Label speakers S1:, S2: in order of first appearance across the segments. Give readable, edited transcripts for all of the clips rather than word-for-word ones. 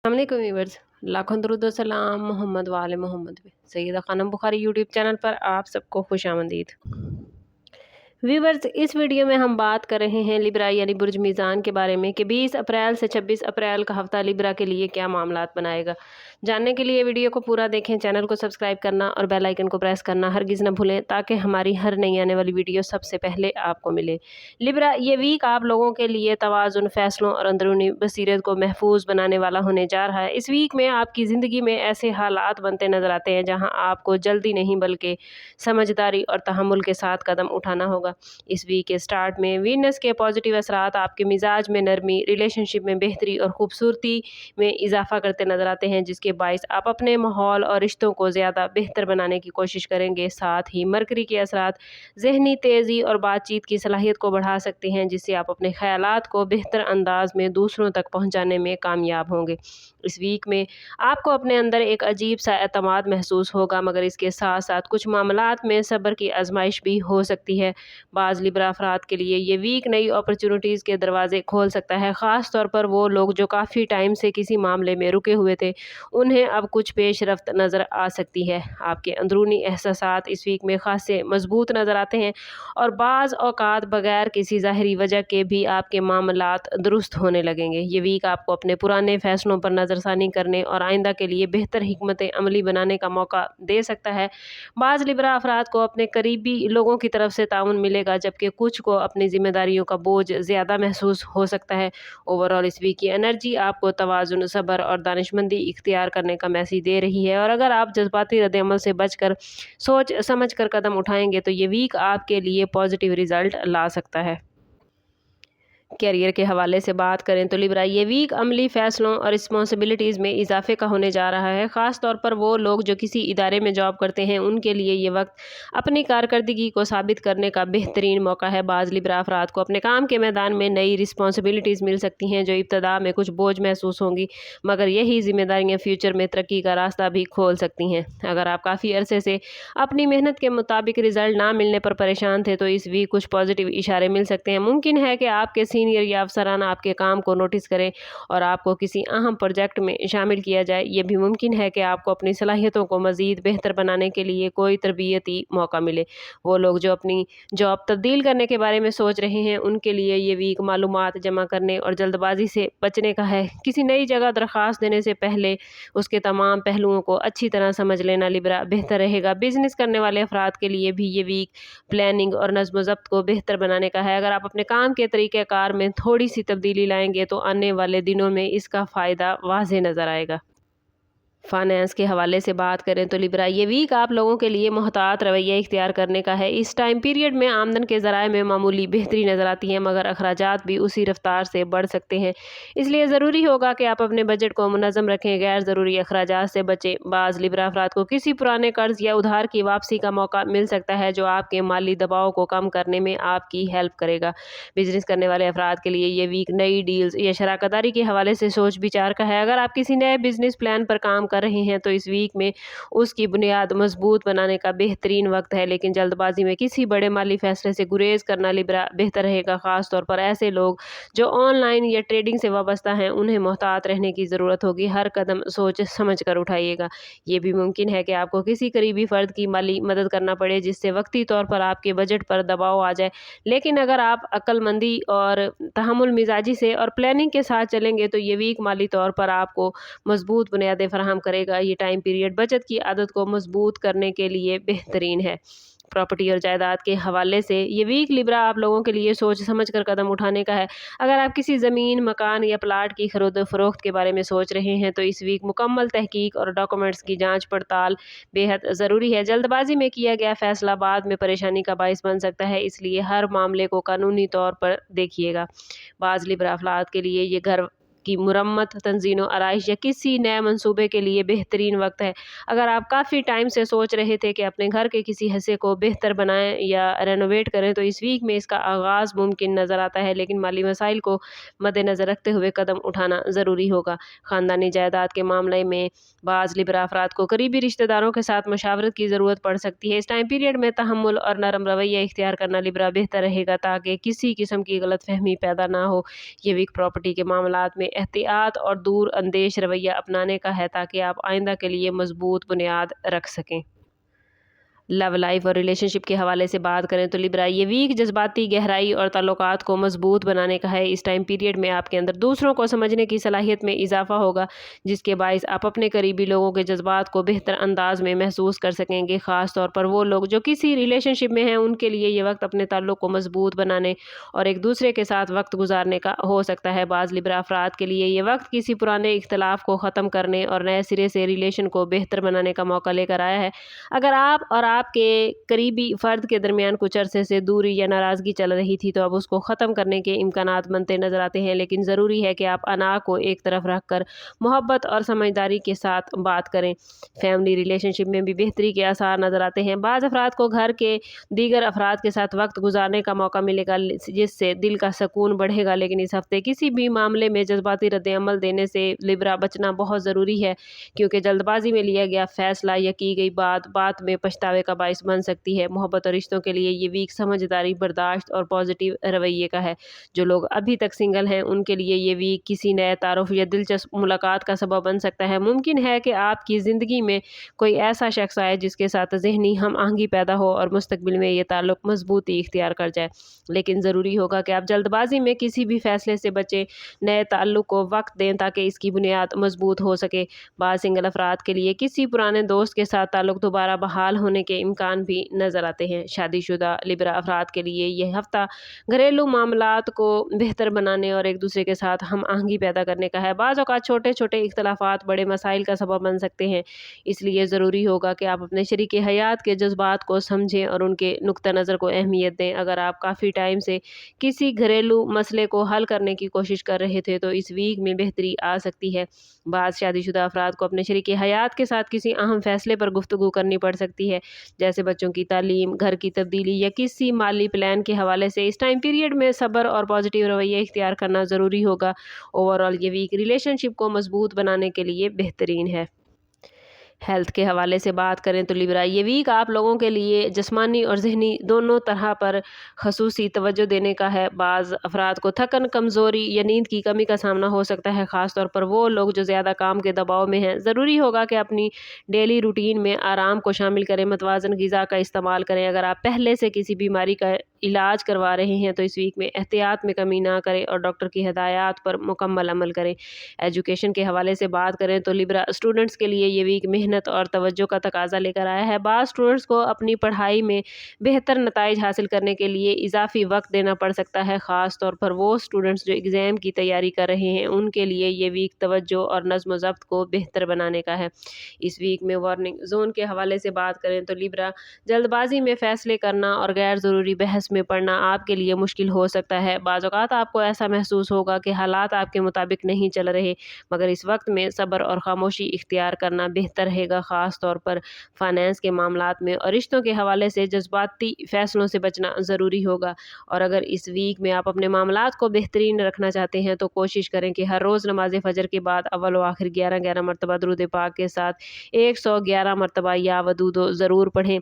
S1: अस्सलाम वालेकुम व्यूअर्स, लाखों दरूद व सलाम मोहम्मद वाले मोहम्मद पे। सैयदा खानम बुखारी यूट्यूब चैनल पर आप सबको खुशामदीद। व्यूअर्स, इस वीडियो में हम बात कर रहे हैं लिब्रा यानी बुर्ज मीज़ान के बारे में कि 20 अप्रैल से 26 अप्रैल का हफ्ता लिब्रा के लिए क्या मामलात बनाएगा। जानने के लिए वीडियो को पूरा देखें, चैनल को सब्सक्राइब करना और बेल आइकन को प्रेस करना हरगिज़ न भूलें ताकि हमारी हर नई आने वाली वीडियो सबसे पहले आपको मिले। लिब्रा, ये वीक आप लोगों के लिए तवाज़ुन, फैसलों और अंदरूनी बसीरत को महफूज बनाने वाला होने जा रहा है। इस वीक में आपकी ज़िंदगी में ऐसे हालात बनते नज़र आते हैं जहाँ आपको जल्दी नहीं बल्कि समझदारी और तहम्मुल के साथ कदम उठाना होगा। इस वीक के स्टार्ट में वीनस के पॉजिटिव असरात आपके मिजाज में नरमी, रिलेशनशिप में बेहतरी और खूबसूरती में इजाफा करते नजर आते हैं, जिसके बायस आप अपने माहौल और रिश्तों को ज़्यादा बेहतर बनाने की कोशिश करेंगे। साथ ही मरकरी के असरात जहनी तेज़ी और बातचीत की सलाहियत को बढ़ा सकते हैं, जिससे आप अपने ख्यालात को बेहतर अंदाज में दूसरों तक पहुँचाने में कामयाब होंगे। इस वीक में आपको अपने अंदर एक अजीब सा एतमाद महसूस होगा, मगर इसके साथ साथ कुछ मामलात में सब्र की आजमाइश भी हो सकती है। बाज़ लिब्रा अफराद के लिए ये वीक नई अपॉर्चुनिटीज़ के दरवाजे खोल सकता है, ख़ास तौर पर वो लोग जो काफ़ी टाइम से किसी मामले में रुके हुए थे, उन्हें अब कुछ पेशरफ्त नज़र आ सकती है। आपके अंदरूनी एहसासात इस वीक में खासे मजबूत नज़र आते हैं और बाज़ औक़ात बगैर किसी ज़ाहिरी वजह के भी आपके मामलात दुरुस्त होने लगेंगे। ये वीक आपको अपने पुराने फ़ैसलों पर नज़रसानी करने और आइंदा के लिए बेहतर हिकमत अमली बनाने का मौका दे सकता है। बाज़ लिब्रा अफराद को अपने करीबी लोगों की तरफ से ताउन मिलेगा, जबकि कुछ को अपनी जिम्मेदारियों का बोझ ज़्यादा महसूस हो सकता है। ओवरऑल इस वीक की एनर्जी आपको तवाज़ुन, सब्र और दानिशमंदी इख्तियार करने का मैसेज दे रही है, और अगर आप जज्बाती रद्द-ए-अमल से बचकर सोच समझ कर कदम उठाएंगे तो ये वीक आपके लिए पॉजिटिव रिजल्ट ला सकता है। कैरियर के हवाले से बात करें तो लिब्रा, ये वीक अमली फ़ैसलों और रिस्पॉन्सिबिलिटीज़ में इजाफे का होने जा रहा है। ख़ास तौर पर वो लोग जो किसी इदारे में जॉब करते हैं, उनके लिए ये वक्त अपनी कारकर्दगी को साबित करने का बेहतरीन मौका है। बाज़ लिब्रा अफराद को अपने काम के मैदान में नई रिस्पॉन्सिबिलिटीज़ मिल सकती हैं, जो इब्तदा में कुछ बोझ महसूस होंगी, मगर यही जिम्मेदारियाँ फ्यूचर में तरक्की का रास्ता भी खोल सकती हैं। अगर आप काफ़ी अरसे से अपनी मेहनत के मुताबिक रिजल्ट ना मिलने पर परेशान थे, तो इस वीक कुछ पॉजिटिव इशारे मिल सकते हैं। मुमकिन है कि आपके सीनियर या अफसरान आपके काम को नोटिस करें और आपको किसी अहम प्रोजेक्ट में शामिल किया जाए। ये भी मुमकिन है कि आपको अपनी सलाहियतों को मज़ीद बेहतर बनाने के लिए कोई तरबियती मौका मिले। वो लोग जो अपनी जॉब तब्दील करने के बारे में सोच रहे हैं, उनके लिए ये वीक मालूमात जमा करने और जल्दबाजी से बचने का है। किसी नई जगह दरख्वास्त देने से पहले उसके तमाम पहलुओं को अच्छी तरह समझ लेना लिब्रा बेहतर रहेगा। बिजनेस करने वाले अफराद के लिए भी ये वीक प्लानिंग और नज़्म ज़ब्त को बेहतर बनाने का है। अगर आप अपने काम के तरीक़ेकार में थोड़ी सी तब्दीली लाएंगे तो आने वाले दिनों में इसका फ़ायदा वाज़ेह नज़र आएगा। फाइनेंस के हवाले से बात करें तो लिब्रा, ये वीक आप लोगों के लिए मोहतात रवैया इख्तियार करने का है। इस टाइम पीरियड में आमदन के ज़राए में मामूली बेहतरी नज़र आती है, मगर अखराजात भी उसी रफ्तार से बढ़ सकते हैं। इसलिए ज़रूरी होगा कि आप अपने बजट को मुनज़्ज़म रखें, गैर ज़रूरी अखराजात से बचें। बाज़ लिब्रा अफराद को किसी पुराने कर्ज या उधार की वापसी का मौका मिल सकता है, जो आपके माली दबाव को कम करने में आपकी हेल्प करेगा। बिजनेस करने वाले अफराद के लिए ये वीक नई डील्स या शराकतदारी के हवाले से सोच विचार का है। अगर आप किसी नए बिजनेस प्लान पर काम कर रहे हैं तो इस वीक में उसकी बुनियाद मजबूत बनाने का बेहतरीन वक्त है, लेकिन जल्दबाजी में किसी बड़े माली फैसले से गुरेज करना लिब्रा बेहतर रहेगा। खास तौर पर ऐसे लोग जो ऑनलाइन या ट्रेडिंग से वाबस्ता हैं, उन्हें मोहतात रहने की ज़रूरत होगी। हर कदम सोच समझ कर उठाइएगा। ये भी मुमकिन है कि आपको किसी करीबी फ़र्द की माली मदद करना पड़े, जिससे वक्ती तौर पर आपके बजट पर दबाव आ जाए, लेकिन अगर आप अक्लमंदी और तहम्मुल मिजाजी से और प्लानिंग के साथ चलेंगे तो ये वीक माली तौर पर आपको मजबूत बुनियादें फराहम करेगा। ये टाइम पीरियड बचत की आदत को मजबूत करने के लिए बेहतरीन है। प्रॉपर्टी और जायदाद के हवाले से ये वीक लिब्रा आप लोगों के लिए सोच समझ कर कदम उठाने का है। अगर आप किसी ज़मीन, मकान या प्लाट की खरीद फरोख्त के बारे में सोच रहे हैं तो इस वीक मुकम्मल तहकीक और डॉक्यूमेंट्स की जांच पड़ताल बेहद ज़रूरी है। जल्दबाजी में किया गया फैसला बाद में परेशानी का बाइस बन सकता है, इसलिए हर मामले को कानूनी तौर पर देखिएगा। बाज़ लिब्रा अफराद के लिए ये घर की मुरम्मत, तंज़ीनो आराइश या किसी नए मंसूबे के लिए बेहतरीन वक्त है। अगर आप काफ़ी टाइम से सोच रहे थे कि अपने घर के किसी हिस्से को बेहतर बनाएं या रेनोवेट करें, तो इस वीक में इसका आगाज़ मुमकिन नज़र आता है, लेकिन माली मसाइल को मद्देनज़र रखते हुए कदम उठाना ज़रूरी होगा। ख़ानदानी जायदाद के मामले में बाज़ लिब्रा अफराद को करीबी रिश्तेदारों के साथ मशावरत की ज़रूरत पड़ सकती है। इस टाइम पीरियड में तहम्मुल और नरम रवैया इख्तियार करना लिब्रा बेहतर रहेगा, ताकि किसी किस्म की गलतफहमी पैदा ना हो। ये वीक प्रॉपर्टी के मामलात में احتیاط اور دور اندیش رویہ اپنانے کا ہے تاکہ آپ آئندہ کے لیے مضبوط بنیاد رکھ سکیں۔ لو لائف اور ریلیشن شپ کے حوالے سے بات کریں تو لیبرا یہ ویک جذباتی گہرائی اور تعلقات کو مضبوط بنانے کا ہے۔ اس ٹائم پیریڈ میں آپ کے اندر دوسروں کو سمجھنے کی صلاحیت میں اضافہ ہوگا، جس کے باعث آپ اپنے قریبی لوگوں کے جذبات کو بہتر انداز میں محسوس کر سکیں گے۔ خاص طور پر وہ لوگ جو کسی ریلیشن شپ میں ہیں، ان کے لیے یہ وقت اپنے تعلق کو مضبوط بنانے اور ایک دوسرے کے ساتھ وقت گزارنے کا ہو سکتا ہے۔ بعض لیبرا افراد کے لیے یہ وقت کسی پرانے اختلاف کو ختم کرنے اور نئے سرے سے ریلیشن کو بہتر بنانے کا موقع لے کر آیا ہے۔ اگر آپ اور آپ کے قریبی فرد کے درمیان کچھ عرصے سے دوری یا ناراضگی چل رہی تھی تو اب اس کو ختم کرنے کے امکانات بنتے نظر آتے ہیں، لیکن ضروری ہے کہ آپ انا کو ایک طرف رکھ کر محبت اور سمجھداری کے ساتھ بات کریں۔ فیملی ریلیشن شپ میں بھی بہتری کے آثار نظر آتے ہیں۔ بعض افراد کو گھر کے دیگر افراد کے ساتھ وقت گزارنے کا موقع ملے گا، جس سے دل کا سکون بڑھے گا، لیکن اس ہفتے کسی بھی معاملے میں جذباتی رد عمل دینے سے لیبرا بچنا بہت ضروری ہے، کیونکہ جلد بازی میں لیا گیا فیصلہ یا کی گئی بات میں پچھتاوے کا باعث بن سکتی ہے۔ محبت اور رشتوں کے لیے یہ ویک سمجھداری، برداشت اور پازیٹیو رویے کا ہے۔ جو لوگ ابھی تک سنگل ہیں، ان کے لیے یہ ویک کسی نئے تعارف یا دلچسپ ملاقات کا سبب بن سکتا ہے۔ ممکن ہے کہ آپ کی زندگی میں کوئی ایسا شخص آئے جس کے ساتھ ذہنی ہم آہنگی پیدا ہو اور مستقبل میں یہ تعلق مضبوطی اختیار کر جائے، لیکن ضروری ہوگا کہ آپ جلد بازی میں کسی بھی فیصلے سے بچیں۔ نئے تعلق کو وقت دیں تاکہ اس کی بنیاد مضبوط ہو سکے۔ بعض سنگل افراد کے لیے کسی پرانے دوست کے ساتھ تعلق دوبارہ بحال ہونے کے امکان بھی نظر آتے ہیں۔ شادی شدہ لیبرا افراد کے لیے یہ ہفتہ گھریلو معاملات کو بہتر بنانے اور ایک دوسرے کے ساتھ ہم آہنگی پیدا کرنے کا ہے۔ بعض اوقات چھوٹے چھوٹے اختلافات بڑے مسائل کا سبب بن سکتے ہیں، اس لیے ضروری ہوگا کہ آپ اپنے شریک حیات کے جذبات کو سمجھیں اور ان کے نقطہ نظر کو اہمیت دیں۔ اگر آپ کافی ٹائم سے کسی گھریلو مسئلے کو حل کرنے کی کوشش کر رہے تھے تو اس ویک میں بہتری آ سکتی ہے۔ بعض شادی شدہ افراد کو اپنے شریک حیات کے ساتھ کسی اہم فیصلے پر گفتگو کرنی پڑ سکتی ہے، جیسے بچوں کی تعلیم، گھر کی تبدیلی یا کسی مالی پلان کے حوالے سے۔ اس ٹائم پیریڈ میں صبر اور پازیٹیو رویہ اختیار کرنا ضروری ہوگا۔ اوورآل یہ ویک ریلیشن شپ کو مضبوط بنانے کے لیے بہترین ہے۔ ہیلتھ کے حوالے سے بات کریں تو لیبرا یہ ویک آپ لوگوں کے لیے جسمانی اور ذہنی دونوں طرح پر خصوصی توجہ دینے کا ہے۔ بعض افراد کو تھکن، کمزوری یا نیند کی کمی کا سامنا ہو سکتا ہے، خاص طور پر وہ لوگ جو زیادہ کام کے دباؤ میں ہیں۔ ضروری ہوگا کہ اپنی ڈیلی روٹین میں آرام کو شامل کریں، متوازن غذا کا استعمال کریں۔ اگر آپ پہلے سے کسی بیماری کا علاج کروا رہے ہیں تو اس ویک میں احتیاط میں کمی نہ کریں اور ڈاکٹر کی ہدایات پر مکمل عمل کریں۔ ایجوکیشن کے حوالے سے بات کریں تو لیبرا اسٹوڈنٹس کے لیے یہ ویک محنت اور توجہ کا تقاضا لے کر آیا ہے۔ بعض اسٹوڈنٹس کو اپنی پڑھائی میں بہتر نتائج حاصل کرنے کے لیے اضافی وقت دینا پڑ سکتا ہے، خاص طور پر وہ اسٹوڈنٹس جو ایگزام کی تیاری کر رہے ہیں۔ ان کے لیے یہ ویک توجہ اور نظم و ضبط کو بہتر بنانے کا ہے۔ اس ویک میں وارننگ زون کے حوالے سے بات کریں تو لیبرا جلد بازی میں فیصلے کرنا اور غیر ضروری بحث میں پڑنا آپ کے لیے مشکل ہو سکتا ہے۔ بعض اوقات آپ کو ایسا محسوس ہوگا کہ حالات آپ کے مطابق نہیں چل رہے، مگر اس وقت میں صبر اور خاموشی اختیار کرنا بہتر رہے گا۔ خاص طور پر فائنانس کے معاملات میں اور رشتوں کے حوالے سے جذباتی فیصلوں سے بچنا ضروری ہوگا۔ اور اگر اس ویک میں آپ اپنے معاملات کو بہترین رکھنا چاہتے ہیں تو کوشش کریں کہ ہر روز نماز فجر کے بعد اول و آخر 11 مرتبہ درود پاک کے ساتھ 111 مرتبہ یا ودود ضرور پڑھیں۔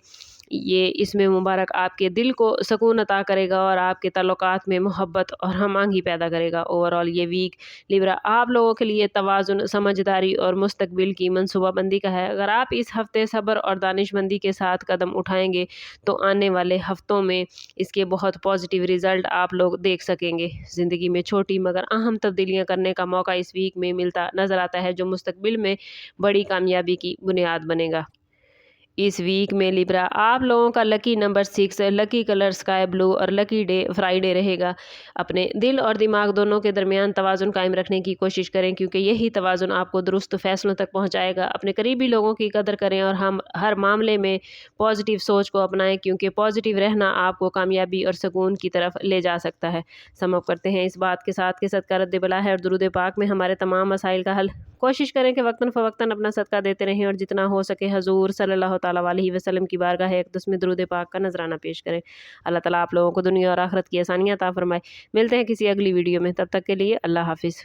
S1: یہ اس میں مبارک آپ کے دل کو سکون عطا کرے گا اور آپ کے تعلقات میں محبت اور ہم آہنگی پیدا کرے گا۔ اوورآل یہ ویک لیبرا آپ لوگوں کے لیے توازن، سمجھداری اور مستقبل کی منصوبہ بندی کا ہے۔ اگر آپ اس ہفتے صبر اور دانش مندی کے ساتھ قدم اٹھائیں گے تو آنے والے ہفتوں میں اس کے بہت پازیٹیو رزلٹ آپ لوگ دیکھ سکیں گے۔ زندگی میں چھوٹی مگر اہم تبدیلیاں کرنے کا موقع اس ویک میں ملتا نظر آتا ہے، جو مستقبل میں بڑی کامیابی کی بنیاد بنے گا۔ اس ویک میں لیبرا آپ لوگوں کا لکی نمبر 6، لکی کلر اسکائی بلو اور لکی ڈے فرائیڈے رہے گا۔ اپنے دل اور دماغ دونوں کے درمیان توازن قائم رکھنے کی کوشش کریں، کیونکہ یہی توازن آپ کو درست فیصلوں تک پہنچائے گا۔ اپنے قریبی لوگوں کی قدر کریں اور ہر معاملے میں پازیٹیو سوچ کو اپنائیں، کیونکہ پازیٹیو رہنا آپ کو کامیابی اور سکون کی طرف لے جا سکتا ہے۔ سم اپ کرتے ہیں اس بات کے ساتھ کہ صدقہ رد بلا ہے اور درود پاک میں ہمارے تمام مسائل کا حل۔ کوشش کریں کہ وقتاً فوقتاً اپنا صدقہ دیتے رہیں اور جتنا ہو سکے حضور صلی اللہ تعالیٰ علیہ وسلم کی بارگاہ اقدس میں درود پاک کا نذرانہ پیش کریں۔ اللہ تعالیٰ آپ لوگوں کو دنیا اور آخرت کی آسانیاں عطا فرمائے۔ ملتے ہیں کسی اگلی ویڈیو میں، تب تک کے لیے اللہ حافظ۔